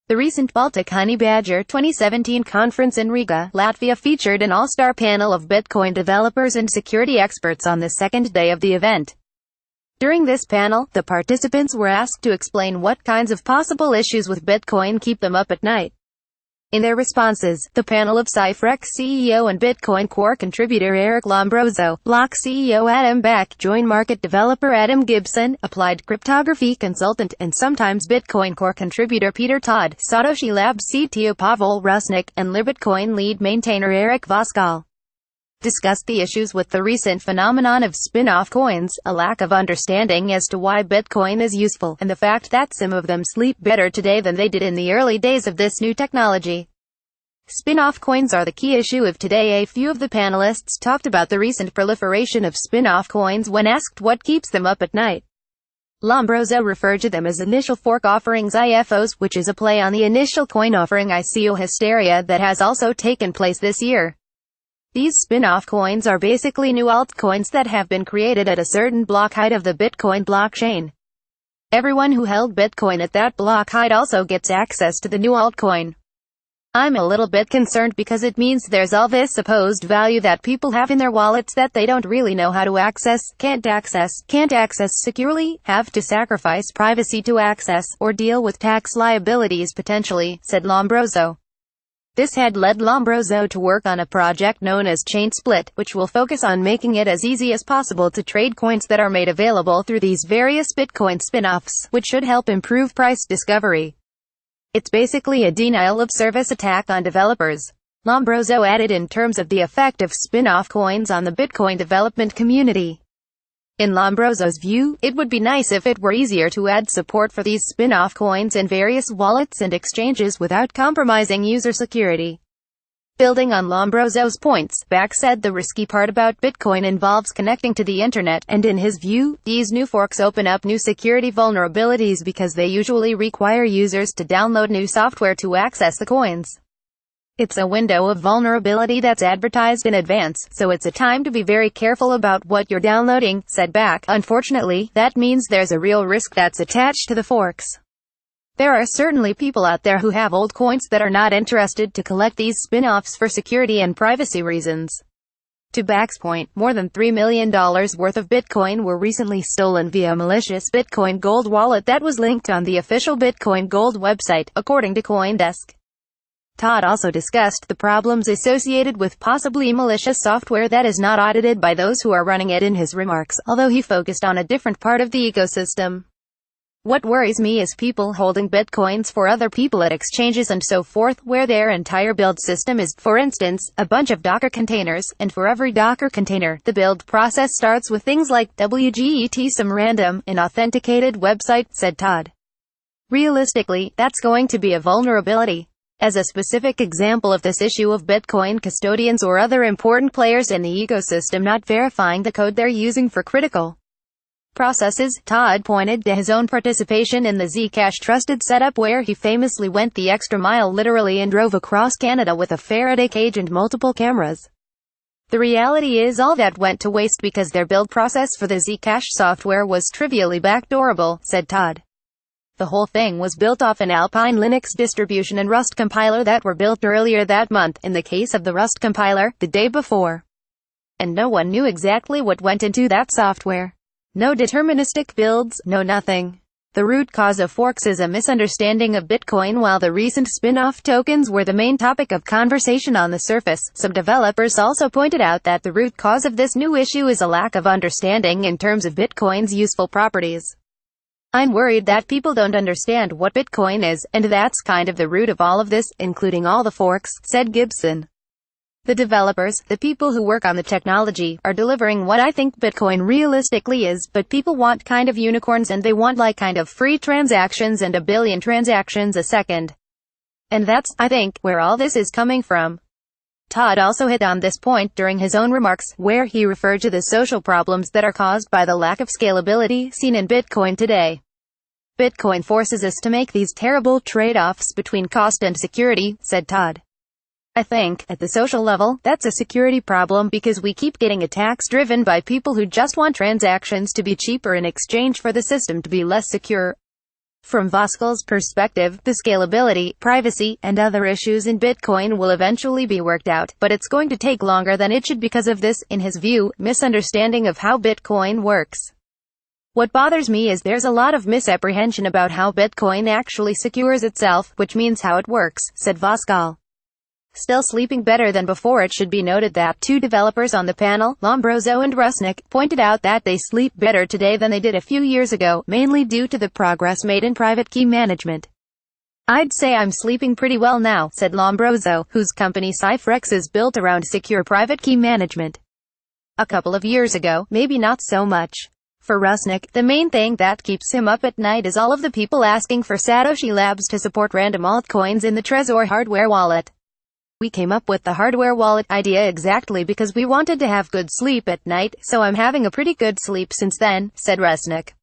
The recent Baltic Honeybadger 2017 conference in Riga, Latvia featured an all-star panel of Bitcoin developers and security experts on the second day of the event. During this panel, the participants were asked to explain what kinds of possible issues with Bitcoin keep them up at night. In their responses, the panel of Ciphrex CEO and Bitcoin Core contributor Eric Lombrozo, Block CEO Adam Back, JoinMarket developer Adam Gibson, applied cryptography consultant and sometimes Bitcoin Core contributor Peter Todd, Satoshi Labs CTO Pavel Rusnik, and Libitcoin lead maintainer Eric Voskal discussed the issues with the recent phenomenon of spin-off coins, a lack of understanding as to why Bitcoin is useful, and the fact that some of them sleep better today than they did in the early days of this new technology. Spin-off coins are the key issue of today. A few of the panelists talked about the recent proliferation of spin-off coins when asked what keeps them up at night. Lombrozo referred to them as initial fork offerings IFOs, which is a play on the initial coin offering ICO hysteria that has also taken place this year. These spin-off coins are basically new altcoins that have been created at a certain block height of the Bitcoin blockchain. Everyone who held Bitcoin at that block height also gets access to the new altcoin. I'm a little bit concerned because it means there's all this supposed value that people have in their wallets that they don't really know how to access, can't access securely, have to sacrifice privacy to access, or deal with tax liabilities potentially, said Lombrozo. This had led Lombrozo to work on a project known as Chain Split, which will focus on making it as easy as possible to trade coins that are made available through these various Bitcoin spin-offs, which should help improve price discovery. It's basically a denial-of-service attack on developers. Lombrozo added in terms of the effect of spin-off coins on the Bitcoin development community. In Lombrozo's view, it would be nice if it were easier to add support for these spin-off coins in various wallets and exchanges without compromising user security. Building on Lombrozo's points, Back said the risky part about Bitcoin involves connecting to the internet, and in his view, these new forks open up new security vulnerabilities because they usually require users to download new software to access the coins. It's a window of vulnerability that's advertised in advance, so it's a time to be very careful about what you're downloading, said Back. Unfortunately, that means there's a real risk that's attached to the forks. There are certainly people out there who have old coins that are not interested to collect these spin-offs for security and privacy reasons. To Back's point, more than $3 million worth of Bitcoin were recently stolen via a malicious Bitcoin Gold wallet that was linked on the official Bitcoin Gold website, according to CoinDesk. Todd also discussed the problems associated with possibly malicious software that is not audited by those who are running it in his remarks, although he focused on a different part of the ecosystem. What worries me is people holding Bitcoins for other people at exchanges and so forth, where their entire build system is, for instance, a bunch of Docker containers, and for every Docker container, the build process starts with things like wget some random, unauthenticated website, said Todd. Realistically, that's going to be a vulnerability. As a specific example of this issue of Bitcoin custodians or other important players in the ecosystem not verifying the code they're using for critical processes, Todd pointed to his own participation in the Zcash trusted setup where he famously went the extra mile literally and drove across Canada with a Faraday cage and multiple cameras. The reality is all that went to waste because their build process for the Zcash software was trivially backdoorable, said Todd. The whole thing was built off an Alpine Linux distribution and Rust compiler that were built earlier that month, in the case of the Rust compiler, the day before. And no one knew exactly what went into that software. No deterministic builds, no nothing. The root cause of forks is a misunderstanding of Bitcoin. While the recent spin-off tokens were the main topic of conversation on the surface, some developers also pointed out that the root cause of this new issue is a lack of understanding in terms of Bitcoin's useful properties. I'm worried that people don't understand what Bitcoin is, and that's kind of the root of all of this, including all the forks, said Gibson. The developers, the people who work on the technology, are delivering what I think Bitcoin realistically is, but people want kind of unicorns and they want like kind of free transactions and a billion transactions a second. And that's, I think, where all this is coming from. Todd also hit on this point during his own remarks, where he referred to the social problems that are caused by the lack of scalability seen in Bitcoin today. Bitcoin forces us to make these terrible trade-offs between cost and security, said Todd. I think, at the social level, that's a security problem because we keep getting attacks driven by people who just want transactions to be cheaper in exchange for the system to be less secure. From Voskal's perspective, the scalability, privacy, and other issues in Bitcoin will eventually be worked out, but it's going to take longer than it should because of this, in his view, misunderstanding of how Bitcoin works. What bothers me is there's a lot of misapprehension about how Bitcoin actually secures itself, which means how it works, said Voskal. Still sleeping better than before. It should be noted that two developers on the panel, Lombrozo and Rusnik, pointed out that they sleep better today than they did a few years ago, mainly due to the progress made in private key management. "I'd say I'm sleeping pretty well now," said Lombrozo, whose company Ciphrex is built around secure private key management. A couple of years ago, maybe not so much. For Rusnik, the main thing that keeps him up at night is all of the people asking for Satoshi Labs to support random altcoins in the Trezor hardware wallet. "We came up with the hardware wallet idea exactly because we wanted to have good sleep at night, so I'm having a pretty good sleep since then," said Rusnik.